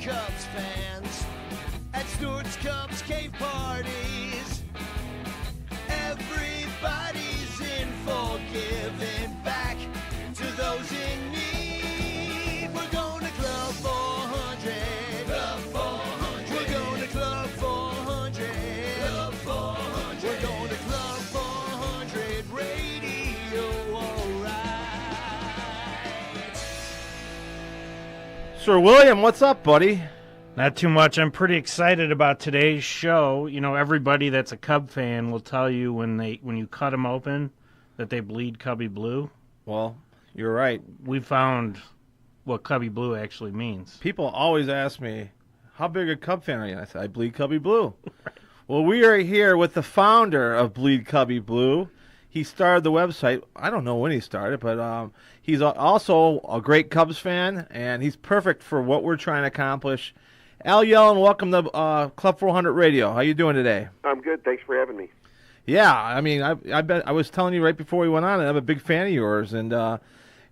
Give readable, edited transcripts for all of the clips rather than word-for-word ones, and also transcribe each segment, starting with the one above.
Cubs fans at Stewart's Cubs cave parties. Everybody's in for giving back to those in need. We're going to Club 400. Club 400. We're going to Club 400. Club 400. We're going to Club 400 Radio, alright. Sir William, what's up, buddy? Not too much. I'm pretty excited about today's show. You know, everybody that's a Cub fan will tell you when you cut them open that they bleed Cubbie Blue. Well, you're right. We found what Cubbie Blue actually means. People always ask me, how big a Cub fan are you? And I said, I bleed Cubbie Blue. Well, we are here with the founder of Bleed Cubbie Blue. He started the website. I don't know when he started, but he's also a great Cubs fan, and he's perfect for what we're trying to accomplish. Al Yellon, welcome to Club 400 Radio. How you doing today? I'm good. Thanks for having me. Yeah, I mean, I was telling you right before we went on, and I'm a big fan of yours, and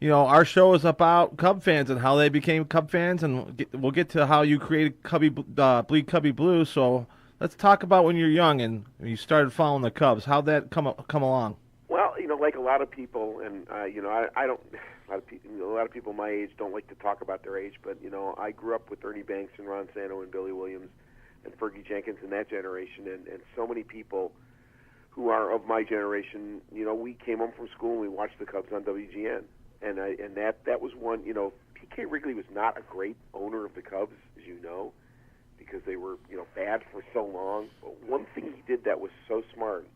you know, our show is about Cub fans and how they became Cub fans, and we'll get to how you created Bleed Cubbie Blue. So let's talk about when you're young and you started following the Cubs. How'd that come along? Well, you know, like a lot of people, and you know, I don't. A lot of people my age don't like to talk about their age, but you know, I grew up with Ernie Banks and Ron Santo and Billy Williams and Fergie Jenkins and that generation, and so many people who are of my generation. You know, we came home from school and we watched the Cubs on WGN, and that was one. You know, P.K. Wrigley was not a great owner of the Cubs, as you know, because they were, you know, bad for so long. But one thing he did that was so smart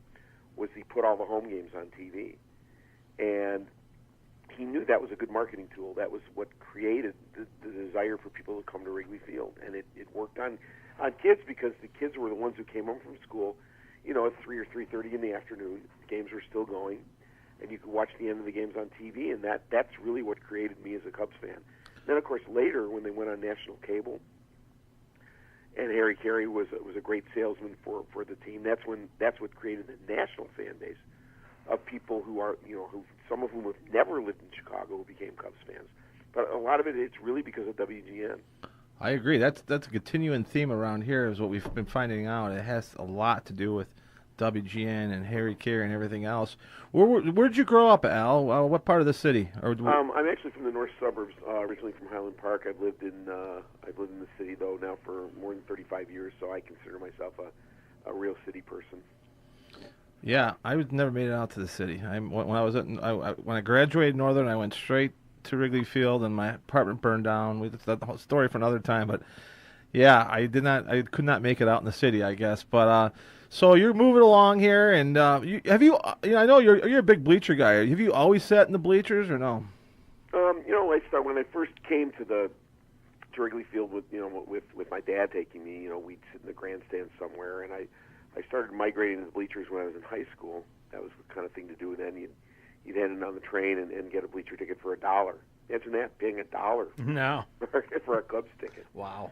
was he put all the home games on TV, and he knew that was a good marketing tool. That was what created the desire for people to come to Wrigley Field, and it worked on kids, because the kids were the ones who came home from school, you know, at 3 or 3:30 in the afternoon. The games were still going, and you could watch the end of the games on TV, and that's really what created me as a Cubs fan. Then, of course, later when they went on national cable, and Harry Carey was a great salesman for the team. That's what created the national fan base of people who are, you know, who some of whom have never lived in Chicago who became Cubs fans. But a lot of it's really because of WGN. I agree. That's a continuing theme around here is what we've been finding out. It has a lot to do with WGN and Harry Carey and everything else. Where'd you grow up, Al? What part of the city? I'm actually from the north suburbs, originally from Highland Park. I've lived in the city though now for more than 35 years, so I consider myself a real city person. Yeah, I never made it out to the city. When I graduated Northern, I went straight to Wrigley Field, and my apartment burned down. That's the whole story for another time. But yeah, I could not make it out in the city, I guess. But so you're moving along here, and I know you're a big bleacher guy. Have you always sat in the bleachers or no? You know, when I first came to Wrigley Field with my dad taking me, you know, we'd sit in the grandstand somewhere, and I started migrating to the bleachers when I was in high school. That was the kind of thing to do. And then you'd head in on the train and get a bleacher ticket for $1. Imagine that, paying $1 No. for a Cubs ticket. Wow.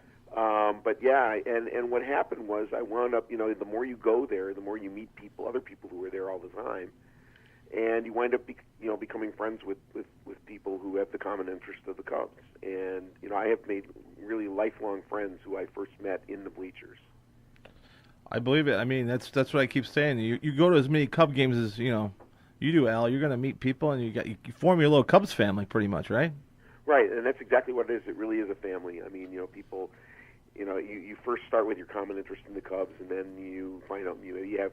But yeah, and what happened was I wound up, you know, the more you go there, the more you meet other people who are there all the time, and you wind up, becoming friends with people who have the common interest of the Cubs. And you know, I have made really lifelong friends who I first met in the bleachers. I believe it. I mean, that's what I keep saying. You go to as many Cub games as you do, Al. You're going to meet people, and you form your little Cubs family, pretty much, right? Right, and that's exactly what it is. It really is a family. I mean, you know, people, you know, you first start with your common interest in the Cubs, and then you find out you have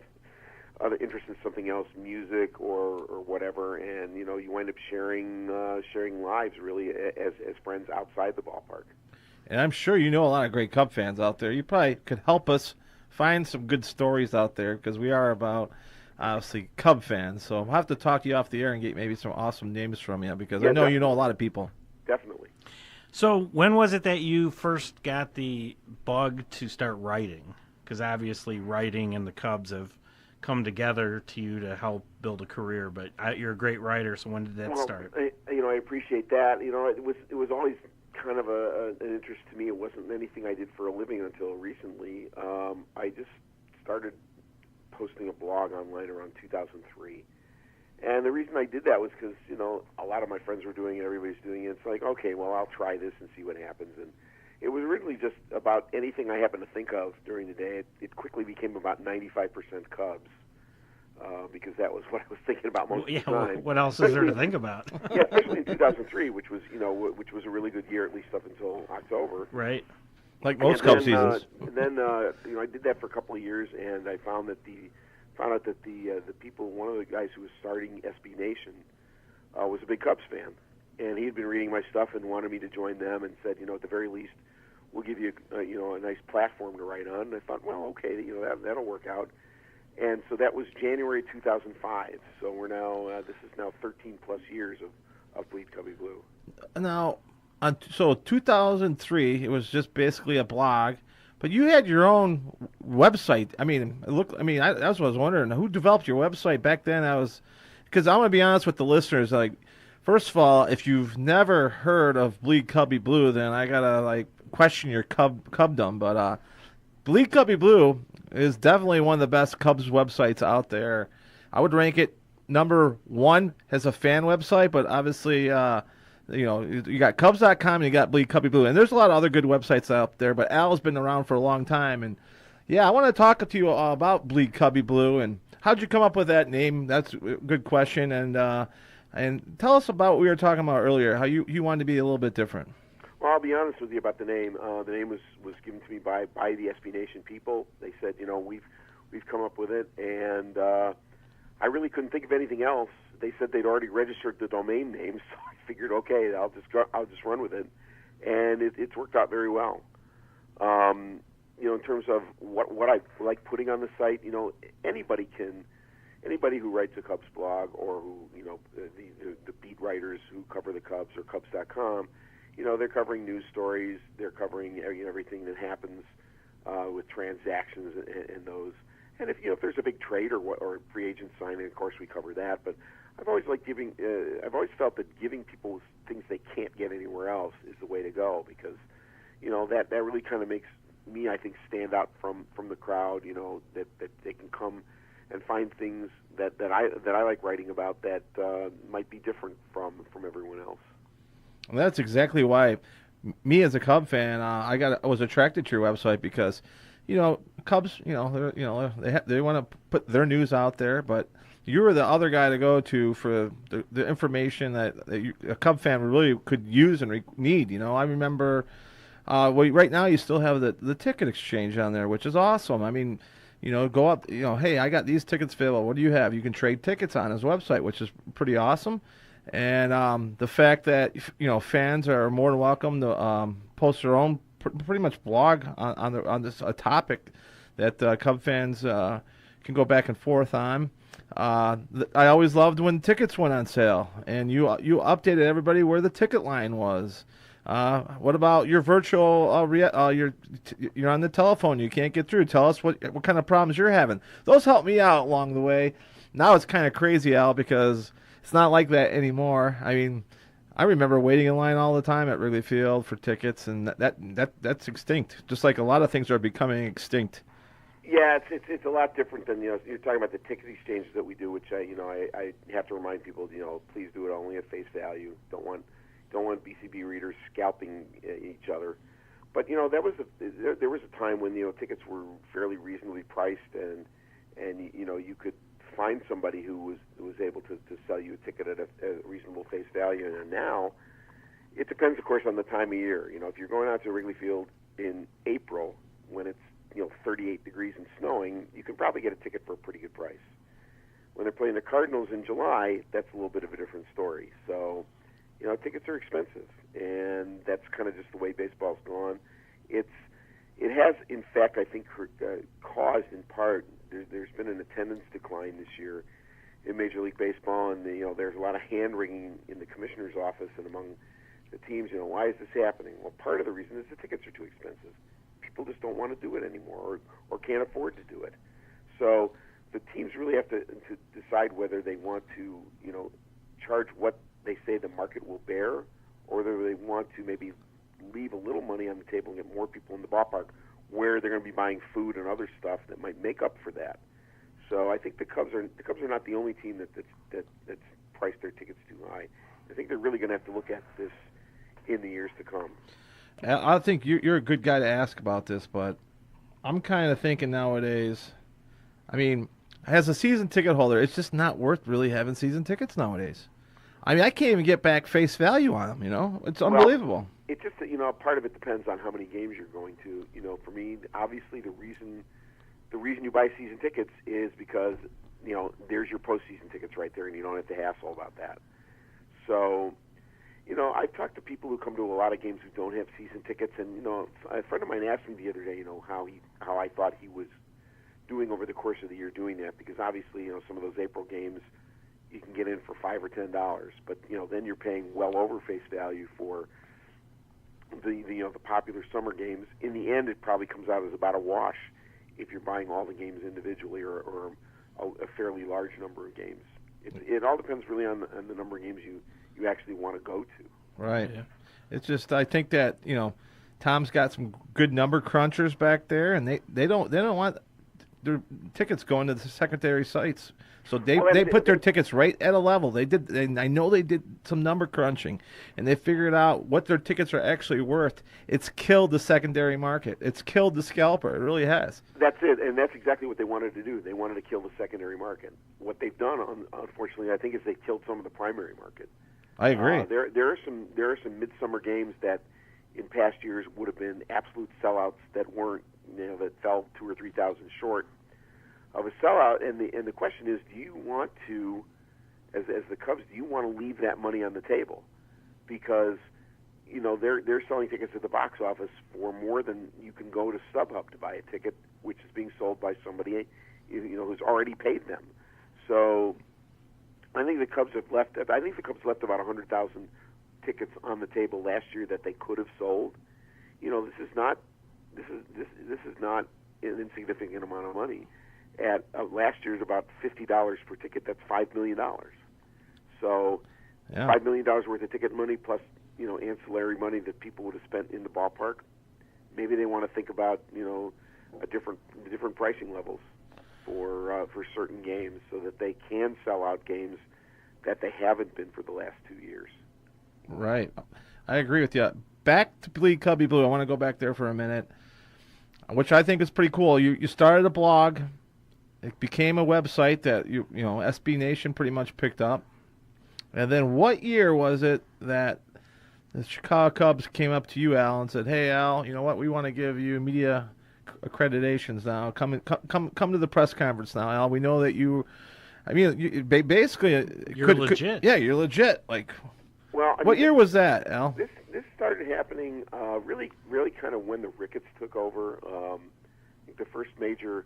other interest in something else, music or whatever, and you know, you wind up sharing lives really as friends outside the ballpark. And I'm sure you know a lot of great Cub fans out there. You probably could help us find some good stories out there, because we are about, obviously, Cub fans. So I'll have to talk to you off the air and get maybe some awesome names from you, because I know definitely. You know a lot of people. Definitely. So when was it that you first got the bug to start writing? Because obviously writing and the Cubs have come together to you to help build a career, but you're a great writer, so when did that start? I appreciate that. You know, it was always kind of an interest to me. It wasn't anything I did for a living until recently. I just started posting a blog online around 2003. And the reason I did that was because, you know, a lot of my friends were doing it, everybody's doing it. It's like, okay, well, I'll try this and see what happens. And, It was originally just about anything I happened to think of during the day. It quickly became about 95% Cubs. Because that was what I was thinking about most of the time. What else is there to think about? Yeah, especially in 2003, which was a really good year, at least up until October. Right. Like most Cub seasons. Then I did that for a couple of years, and I found out that the people, one of the guys who was starting SB Nation, was a big Cubs fan, and he had been reading my stuff and wanted me to join them, and said, at the very least, we'll give you a nice platform to write on. And I thought, well, okay, that'll work out. And so that was January 2005. So we're now this is now 13 plus years of Bleed Cubbie Blue. Now, so 2003, it was just basically a blog, but you had your own website. I mean, that's what I was wondering. Who developed your website back then? Because I'm gonna be honest with the listeners. Like, first of all, if you've never heard of Bleed Cubbie Blue, then I gotta question your cubdom. But Bleed Cubbie Blue is definitely one of the best Cubs websites out there. I would rank it number one as a fan website, but obviously, you got Cubs.com and you got Bleed Cubbie Blue, and there's a lot of other good websites out there. But Al's been around for a long time, and yeah, I want to talk to you about Bleed Cubbie Blue and how'd you come up with that name. That's a good question, and tell us about what we were talking about earlier. How you wanted to be a little bit different. Well, I'll be honest with you about the name. The name was given to me by the SB Nation people. They said, we've come up with it, and I really couldn't think of anything else. They said they'd already registered the domain name, so I figured, okay, I'll just run with it, and it's worked out very well. In terms of what I like putting on the site, anybody who writes a Cubs blog, or who the beat writers who cover the Cubs, or Cubs.com. They're covering news stories. They're covering everything that happens with transactions and those. And if there's a big trade or free agent signing, of course we cover that. But I've always felt that giving people things they can't get anywhere else is the way to go, because that really kind of makes me, I think, stand out from the crowd. That they can come and find things that I like writing about that might be different from everyone else. Well, that's exactly why me as a Cub fan, I was attracted to your website, because, Cubs, they want to put their news out there, but you were the other guy to go to for the information that a Cub fan really could use and need. I remember, right now you still have the ticket exchange on there, which is awesome. I mean, go up, hey, I got these tickets available. What do you have? You can trade tickets on his website, which is pretty awesome. And the fact that fans are more than welcome to post their own pretty much blog on this topic that Cub fans can go back and forth on. I always loved when tickets went on sale, and you updated everybody where the ticket line was. What about your virtual? You're on the telephone, you can't get through. Tell us what kind of problems you're having. Those helped me out along the way. Now it's kind of crazy, Al, because it's not like that anymore. I mean, I remember waiting in line all the time at Wrigley Field for tickets, and that's extinct. Just like a lot of things are becoming extinct. Yeah, it's a lot different than you're talking about the ticket exchanges that we do, which I have to remind people, please do it only at face value. Don't want BCB readers scalping each other. But there was a time when tickets were fairly reasonably priced, and you could find somebody who was able to sell you a ticket at a reasonable face value. And now, it depends, of course, on the time of year. If you're going out to Wrigley Field in April when it's 38 degrees and snowing, you can probably get a ticket for a pretty good price. When they're playing the Cardinals in July, that's a little bit of a different story. So, tickets are expensive, and that's kind of just the way baseball's gone. It has, in fact, I think, caused in part. There's been an attendance decline this year in Major League Baseball, and there's a lot of hand-wringing in the commissioner's office and among the teams. Why is this happening? Well, part of the reason is the tickets are too expensive. People just don't want to do it anymore, or can't afford to do it. So the teams really have to decide whether they want to, charge what they say the market will bear, or whether they want to maybe leave a little money on the table and get more people in the ballpark, where they're going to be buying food and other stuff that might make up for that. So I think the Cubs are not the only team that's priced their tickets too high. I think they're really going to have to look at this in the years to come. I think you're a good guy to ask about this, but I'm kind of thinking nowadays. I mean, as a season ticket holder, it's just not worth really having season tickets nowadays. I mean, I can't even get back face value on them. It's unbelievable. It's just that part of it depends on how many games you're going to. For me, obviously the reason you buy season tickets is because there's your postseason tickets right there, and you don't have to hassle about that. So, I've talked to people who come to a lot of games who don't have season tickets, and a friend of mine asked me the other day, how I thought he was doing over the course of the year doing that, because obviously, some of those April games you can get in for $5 or $10, but then you're paying well over face value for the popular summer games. In the end, it probably comes out as about a wash if you're buying all the games individually or a fairly large number of games. It all depends really on the number of games you actually want to go to. Right. Yeah. It's just I think that Tom's got some good number crunchers back there, and they don't want their tickets going to the secondary sites. So they put their tickets right at a level. I know they did some number crunching, and they figured out what their tickets are actually worth. It's killed the secondary market. It's killed the scalper. It really has. That's it, and that's exactly what they wanted to do. They wanted to kill the secondary market. What they've done, unfortunately, I think, is they killed some of the primary market. I agree. There are some midsummer games that in past years would have been absolute sellouts that weren't, that fell 2,000 or 3,000 short of a sellout, and the question is, do you want to, as the Cubs, do you want to leave that money on the table? Because they're selling tickets at the box office for more than you can go to StubHub to buy a ticket, which is being sold by somebody who's already paid them. So I think the Cubs left about 100,000 tickets on the table last year that they could have sold. This is not an insignificant amount of money. At last year's about $50 per ticket, that's $5 million. So Yeah. $5 million worth of ticket money plus ancillary money that people would have spent in the ballpark. Maybe they want to think about a different pricing levels for certain games so that they can sell out games that they haven't been for the last 2 years. Right. I agree with you. Back to Bleed Cubbie Blue. I want to go back there for a minute, which I think is pretty cool. You started a blog. It became a website that SB Nation pretty much picked up. And then what year was it that the Chicago Cubs came up to you, Al, and said, "Hey, Al, you know what? We want to give you media accreditations now. Come to the press conference now, Al. We know that you. I mean, basically, You're legit. Yeah, you're legit. Like, Well, what year was that, Al? This started happening really kind of when the Ricketts took over. I think the first major.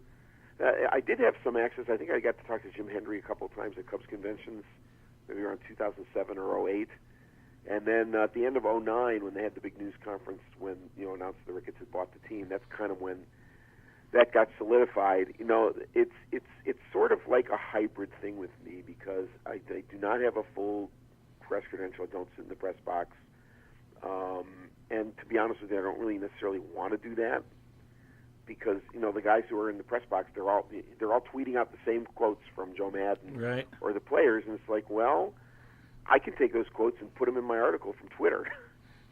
I did have some access. I think I got to talk to Jim Hendry a couple of times at Cubs conventions, maybe around 2007 or 08. And then at the end of 09, when they had the big news conference, when announced the Ricketts had bought the team, that's kind of when that got solidified. It's sort of like a hybrid thing with me because I do not have a full press credential. I don't sit in the press box, and to be honest with you, I don't really necessarily want to do that. Because the guys who are in the press box, they're all tweeting out the same quotes from Joe Madden Right. or the players, and it's like, well, I can take those quotes and put them in my article from Twitter.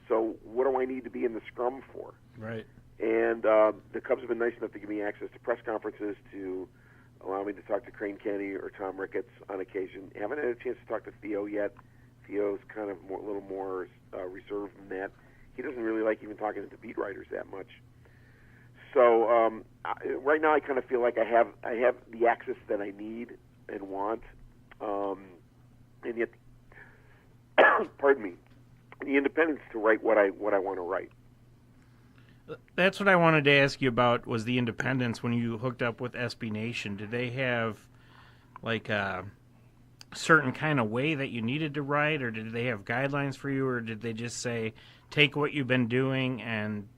So what do I need to be in the scrum for? Right. And the Cubs have been nice enough to give me access to press conferences to allow me to talk to Crane Kenny or Tom Ricketts on occasion. Haven't had a chance to talk to Theo yet. Theo's kind of a little more reserved than that. He doesn't really like even talking to the beat writers that much. So right now, I kind of feel like I have the access that I need and want, and yet, pardon me, the independence to write what I want to write. That's what I wanted to ask you about was the independence when you hooked up with SB Nation. Did they have like a certain kind of way that you needed to write, or did they have guidelines for you, or did they just say, take what you've been doing and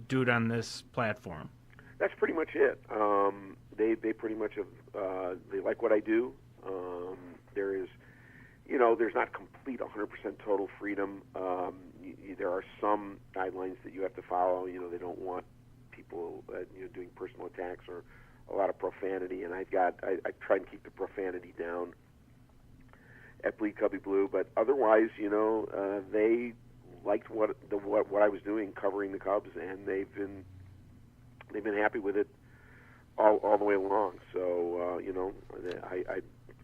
do it on this platform? That's pretty much it. They pretty much have they like what I do. There is, there's not complete 100% total freedom. There are some guidelines that you have to follow. They don't want people doing personal attacks or a lot of profanity, and I try and keep the profanity down at Bleed Cubbie Blue. But otherwise, they liked what I was doing covering the Cubs, and they've been happy with it all the way along. So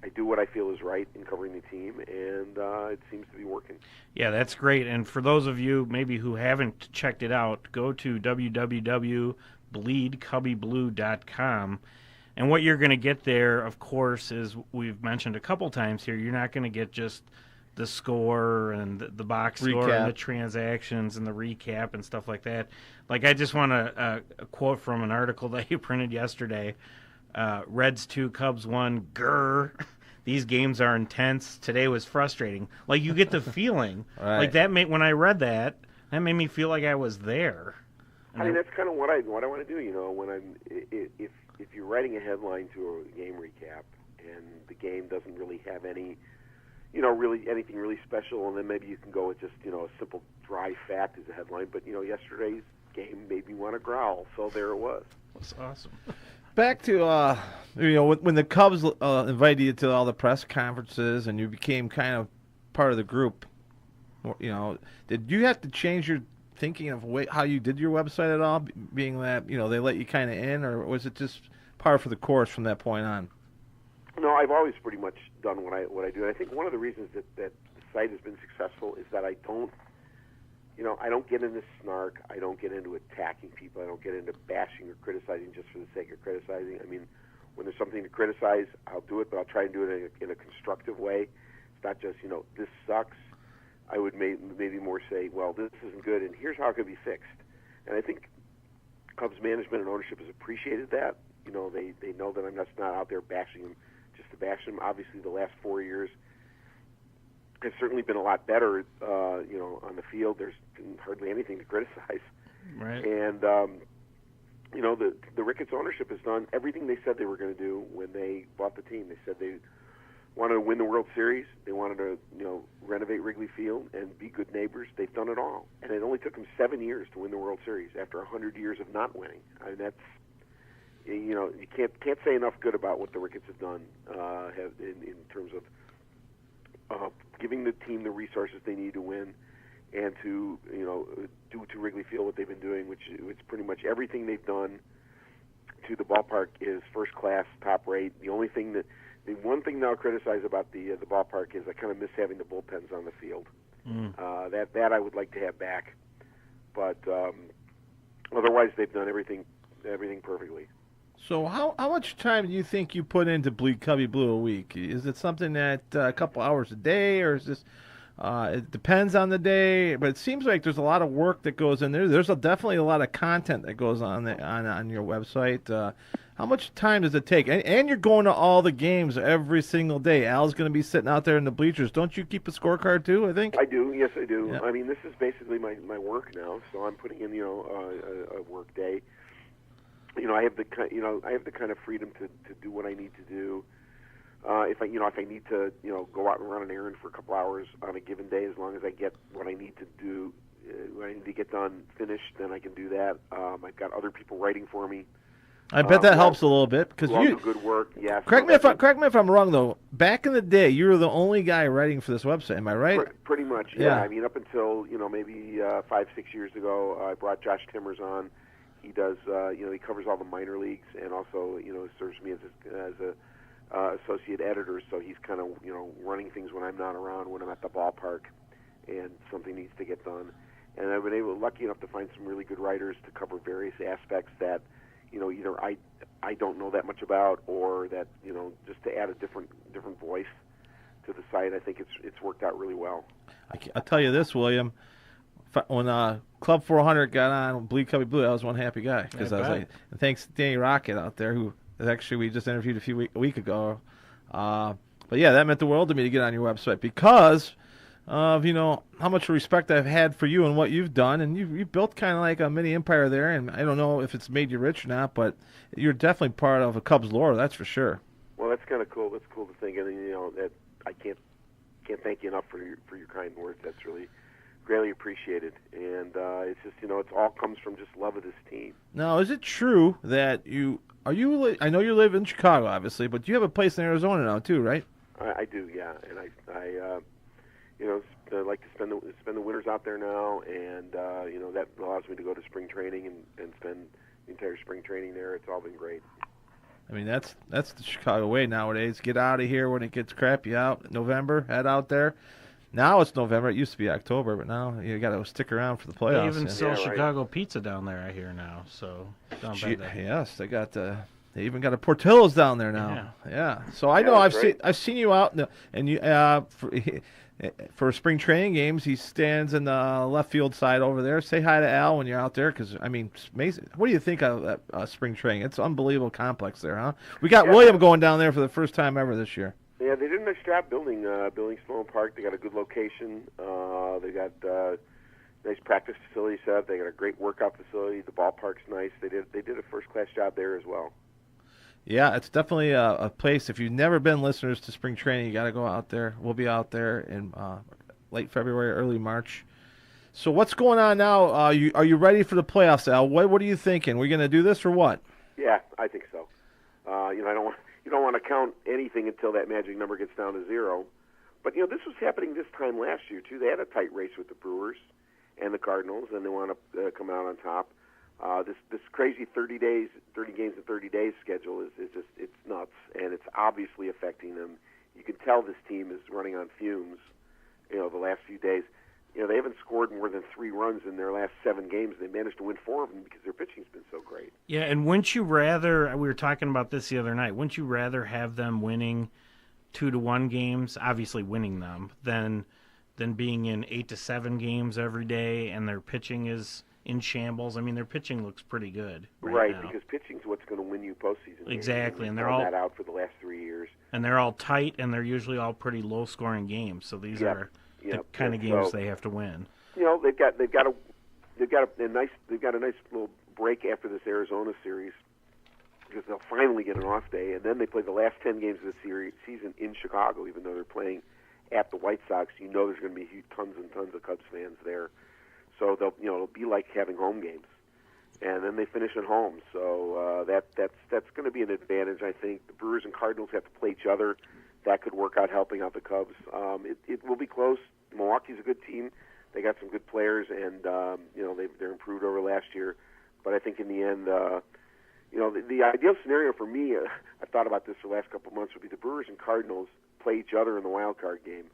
I do what I feel is right in covering the team, and it seems to be working. Yeah, that's great. And for those of you maybe who haven't checked it out, go to www.bleedcubbieblue.com. And what you're going to get there, of course, is we've mentioned a couple times here, you're not going to get just the score and the box score and the transactions and the recap and stuff like that. Like, I just want to quote from an article that you printed yesterday. Reds 2, Cubs 1, grrr. These games are intense. Today was frustrating. Like, you get the feeling. Right. Like, when I read that made me feel like I was there. I mean, that's kind of what I want to do. When if you're writing a headline to a game recap and the game doesn't really have any, really anything really special, and then maybe you can go with just a simple dry fact as a headline. But yesterday's game made me want to growl, so there it was. That's awesome. Back to when the Cubs invited you to all the press conferences and you became kind of part of the group. Did you have to change your thinking of how you did your website at all, being that they let you kind of in, or was it just par for the course from that point on? No, I've always pretty much done what I do. And I think one of the reasons that the site has been successful is that I don't get into snark. I don't get into attacking people. I don't get into bashing or criticizing just for the sake of criticizing. I mean, when there's something to criticize, I'll do it, but I'll try and do it in a constructive way. It's not just, this sucks. I would maybe more say, well, this isn't good, and here's how it could be fixed. And I think Cubs management and ownership has appreciated that. They know that I'm just not out there bashing them just to bash them. Obviously, the last 4 years has certainly been a lot better. On the field, there's been hardly anything to criticize. Right. And the Ricketts ownership has done everything they said they were going to do when they bought the team. They said they wanted to win the World Series. They wanted to, renovate Wrigley Field and be good neighbors. They've done it all, and it only took them 7 years to win the World Series after 100 years of not winning. I mean, that's you can't say enough good about what the Ricketts have done in terms of giving the team the resources they need to win, and to do to Wrigley Field what they've been doing, which it's pretty much everything they've done to the ballpark is first class, top rate. The one thing that I'll criticize about the ballpark is I kind of miss having the bullpens on the field. That I would like to have back, but otherwise they've done everything perfectly. So how much time do you think you put into Bleed Cubbie Blue a week? Is it something that a couple hours a day, or is this? It depends on the day, but it seems like there's a lot of work that goes in there. There's definitely a lot of content that goes on your website. How much time does it take? And you're going to all the games every single day. Al's going to be sitting out there in the bleachers. Don't you keep a scorecard too, I think? I do. Yes, I do. Yeah. I mean, this is basically my work now, so I'm putting in a work day. I have the kind of freedom to do what I need to do. If I need to go out and run an errand for a couple hours on a given day, as long as I get what I need to do, what I need to get done finished, then I can do that. I've got other people writing for me. I bet that helps a little bit because you do good work. Yeah. Correct me if I'm wrong though. Back in the day, you were the only guy writing for this website. Am I right? Pretty much. Yeah. I mean, up until maybe 5-6 years ago, I brought Josh Timmers on. He does. He covers all the minor leagues and also serves me as a associate editor. So he's kind of running things when I'm not around, when I'm at the ballpark, and something needs to get done. And I've been lucky enough to find some really good writers to cover various aspects that either I don't know that much about, or that just to add a different voice to the site. I think it's worked out really well. I'll tell you this, William. When Club 400 got on Bleed Cubbie Blue, I was one happy guy because I was like, and thanks to Danny Rocket out there, who actually we just interviewed a week ago. But yeah, that meant the world to me to get on your website because of how much respect I've had for you and what you've done, and you built kind of like a mini empire there. And I don't know if it's made you rich or not, but you're definitely part of a Cubs lore, that's for sure. Well, that's kind of cool. That's cool to think, and that I can't thank you enough for your kind words. That's really greatly appreciated, and it's just it all comes from just love of this team. Now, is it true that I know you live in Chicago, obviously, but you have a place in Arizona now too, right? I do, yeah, and I like to spend the winters out there now, and that allows me to go to spring training and spend the entire spring training there. It's all been great. I mean, that's the Chicago way nowadays. Get out of here when it gets crappy out. November, head out there. Now it's November. It used to be October, but now you got to stick around for the playoffs. They even sell right. Chicago pizza down there, I hear now. So down by the... Yes, they got they even got a Portillo's down there now. Yeah. So I know I've seen you out and you for spring training games. He stands in the left field side over there. Say hi to Al when you're out there, because I mean, it's amazing. What do you think of that spring training? It's an unbelievable complex there, huh? We got William going down there for the first time ever this year. Yeah, they did a nice job building Sloan Park. They got a good location. They got nice practice facility set up. They got a great workout facility. The ballpark's nice. They did a first class job there as well. Yeah, it's definitely a place. If you've never been listeners to spring training, you got to go out there. We'll be out there in late February, early March. So what's going on now? Are you ready for the playoffs, Al? What are you thinking? We're going to do this or what? Yeah, I think so. You don't want to count anything until that magic number gets down to 0. But this was happening this time last year too. They had a tight race with the Brewers and the Cardinals, and they wound up coming out on top. This crazy 30 games in 30 days schedule is just, it's nuts, and it's obviously affecting them. You can tell this team is running on fumes. The last few days, they haven't scored more than 3 runs in their last 7 games. They managed to win 4 of them because their pitching's been so great. Yeah, and wouldn't you rather? We were talking about this the other night. Wouldn't you rather have them winning 2-1 games, obviously winning them, than being in 8-7 games every day and their pitching is in shambles? I mean, their pitching looks pretty good right now. Because pitching's what's going to win you postseason. Exactly, and they're all all that out for the last 3 years. And they're all tight, and they're usually all pretty low-scoring games. So these are the kind of games they have to win. They've got a nice little break after this Arizona series, because they'll finally get an off day, and then they play the last 10 games of the season in Chicago, even though they're playing at the White Sox. There's going to be tons and tons of Cubs fans there. So it'll be like having home games, and then they finish at home. So that's going to be an advantage, I think. The Brewers and Cardinals have to play each other. That could work out helping out the Cubs. It will be close. Milwaukee's a good team. They got some good players, and they're improved over last year. But I think in the end, the ideal scenario for me, I've thought about this for the last couple of months, would be the Brewers and Cardinals play each other in the wild card game.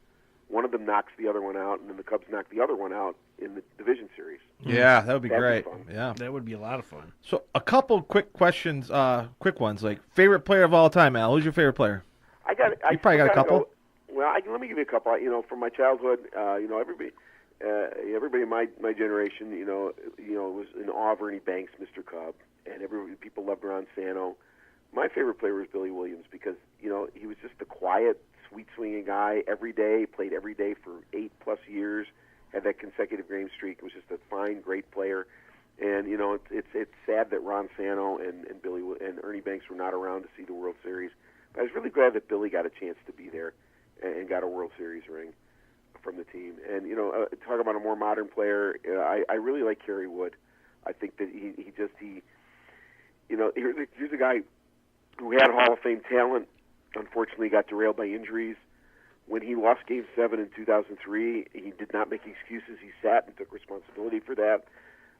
One of them knocks the other one out, and then the Cubs knock the other one out in the division series. Yeah, that would be great. Fun. Yeah, that would be a lot of fun. So a couple quick questions, quick ones, like favorite player of all time, Al. Who's your favorite player? You probably got a couple. Let me give you a couple. From my childhood, everybody in my generation, was in awe of Ernie Banks, Mr. Cub, and people loved Ron Santo. My favorite player was Billy Williams because he was just a quiet, sweet swinging guy. Every day, played every day for 8+ years. Had that consecutive game streak. Was just a fine, great player. And it's sad that Ron Santo and Ernie Banks were not around to see the World Series. But I was really glad that Billy got a chance to be there and got a World Series ring from the team. And talk about a more modern player. I really like Kerry Wood. I think that here's a guy who had Hall of Fame talent. Unfortunately, got derailed by injuries. When he lost Game 7 in 2003, he did not make excuses. He sat and took responsibility for that.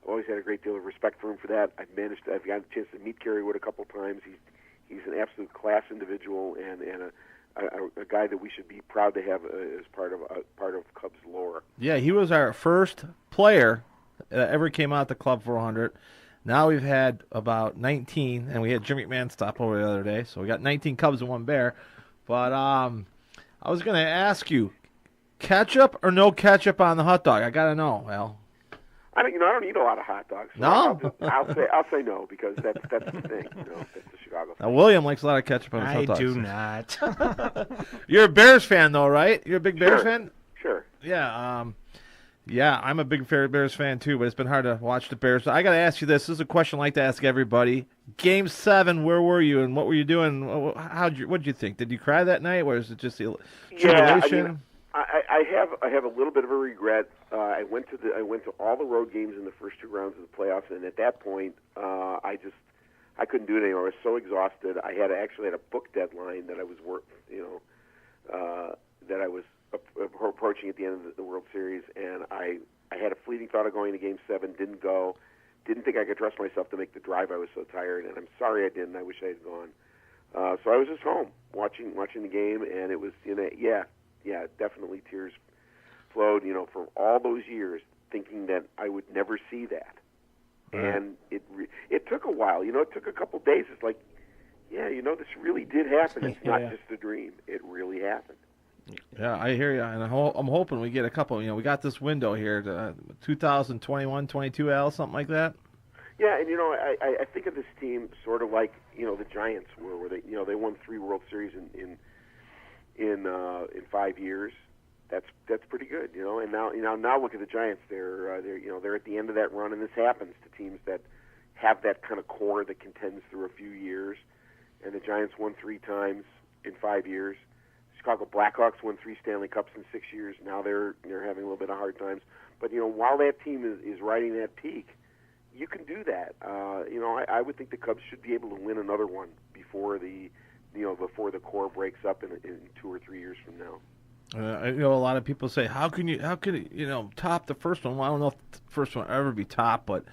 I've always had a great deal of respect for him for that. I've gotten a chance to meet Kerry Wood a couple times. He's an absolute class individual and a guy that we should be proud to have as part of Cubs lore. Yeah, he was our first player that ever came out the Club 400. Now we've had about 19, and we had Jim McMahon stop over the other day, so we got 19 Cubs and 1 Bear. But I was going to ask you, ketchup or no ketchup on the hot dog? I got to know, Al. I don't eat a lot of hot dogs. So No, I'll say no because that's the thing. That's the Chicago thing. Now, William likes a lot of ketchup on his hot dogs. I do not. You're a Bears fan, though, right? You're a big Bears fan? Sure. Yeah. Yeah, I'm a big Bears fan too, but it's been hard to watch the Bears. I got to ask you this. This is a question I like to ask everybody. Game 7, where were you and what were you doing? What did you think? Did you cry that night, or is it just the tribulation? I have a little bit of a regret. I went to all the road games in the first 2 rounds of the playoffs, and at that point, I couldn't do it anymore. I was so exhausted. I actually had a book deadline that I was approaching at the end of the World Series, and I had a fleeting thought of going to Game 7, didn't go, didn't think I could trust myself to make the drive. I was so tired, and I'm sorry I didn't. I wish I had gone. So I was just home watching the game, and it was, definitely tears flowed, for all those years, thinking that I would never see that. Right. And it took a while. It took a couple days. It's like, this really did happen. It's not just a dream. It really happened. Yeah, I hear you, and I'm hoping we get a couple. We got this window here, 2021, 22, Al, something like that. Yeah, and I think of this team sort of like the Giants were, where they won 3 World Series in 5 years. That's pretty good, And now look at the Giants. They're at the end of that run, and this happens to teams that have that kind of core that contends through a few years. And the Giants won 3 times in 5 years. Chicago Blackhawks won 3 Stanley Cups in 6 years. Now they're having a little bit of hard times. But while that team is riding that peak, you can do that. I would think the Cubs should be able to win another one before the core breaks up in 2 or 3 years from now. A lot of people say, how can you top the first one? Well, I don't know if the first one will ever be topped, but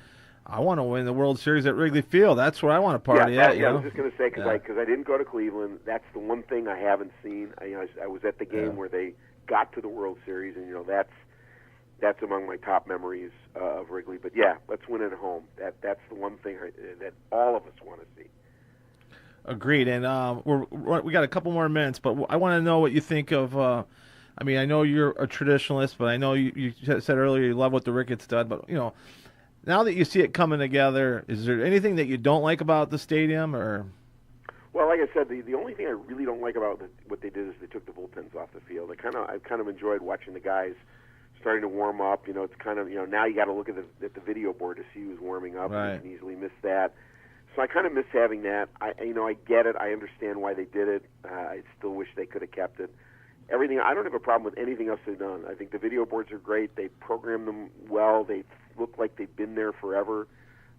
I want to win the World Series at Wrigley Field. That's where I want to party at. I was just going to say, because I didn't go to Cleveland. That's the one thing I haven't seen. I was at the game where they got to the World Series, and that's among my top memories of Wrigley. But let's win at home. That's the one thing that all of us want to see. Agreed. And we got a couple more minutes, but I want to know what you think of. I know you're a traditionalist, but I know you said earlier you love what the Ricketts did. But now that you see it coming together, is there anything that you don't like about the stadium, or? Well, like I said, the only thing I really don't like about what they did is they took the bullpens off the field. I kind of enjoyed watching the guys starting to warm up. It's kind of now you got to look at the video board to see who's warming up. Right. You can easily miss that. So I kind of miss having that. I get it. I understand why they did it. I still wish they could have kept it. Everything. I don't have a problem with anything else they've done. I think the video boards are great. They program them well. They look like they've been there forever.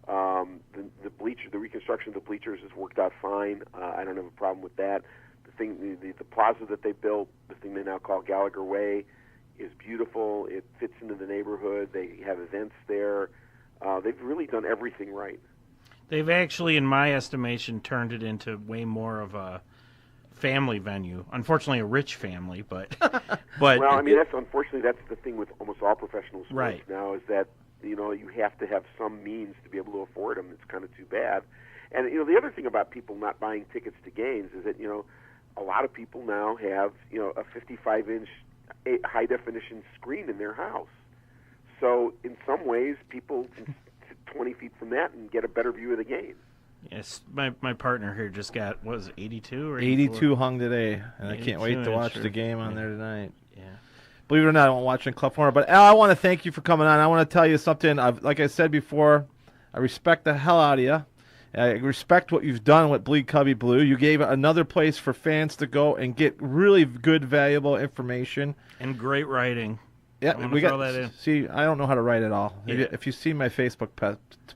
The reconstruction of the bleachers has worked out fine. I don't have a problem with that. The plaza that they built, the thing they now call Gallagher Way, is beautiful. It fits into the neighborhood. They have events there. They've really done everything right. They've actually, in my estimation, turned it into way more of a family venue. Unfortunately, a rich family, but well, unfortunately that's the thing with almost all professional sports right now, is that you have to have some means to be able to afford them. It's kind of too bad. And the other thing about people not buying tickets to games is that a lot of people now have a 55-inch high definition screen in their house. So in some ways, people can sit 20 feet from that and get a better view of the game. Yes, my partner here just got, what was it, 82 or 82 hung today, and I can't wait to watch the game on there tonight. Yeah. Believe it or not, I won't watch in Clef Warner. But Al, I want to thank you for coming on. I want to tell you something. Like I said before, I respect the hell out of you. I respect what you've done with Bleed Cubbie Blue. You gave another place for fans to go and get really good, valuable information. And great writing. Yeah, we got that in. See, I don't know how to write at all. Yeah. If you see my Facebook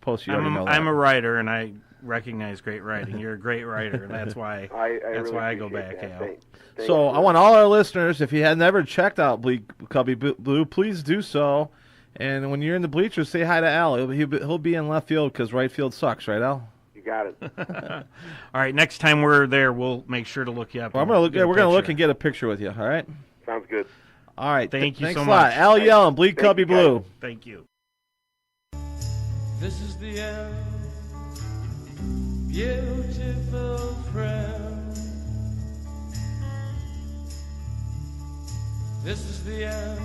post, you already know that. I'm a writer, and I recognize great writing. You're a great writer, and that's why I go back, Al. So I want all our listeners, if you had never checked out Bleed Cubbie Blue, please do so. And when you're in the bleachers, say hi to Al. He'll be in left field because right field sucks, right, Al? You got it. All right, next time we're there, we'll make sure to look you up. Well, we're gonna look and get a picture with you. All right. Sounds good. All right. Thanks so much. Lot. Al Yellon, Bleed Cubbie Blue. Thank you. This is the end, beautiful friend. This is the end.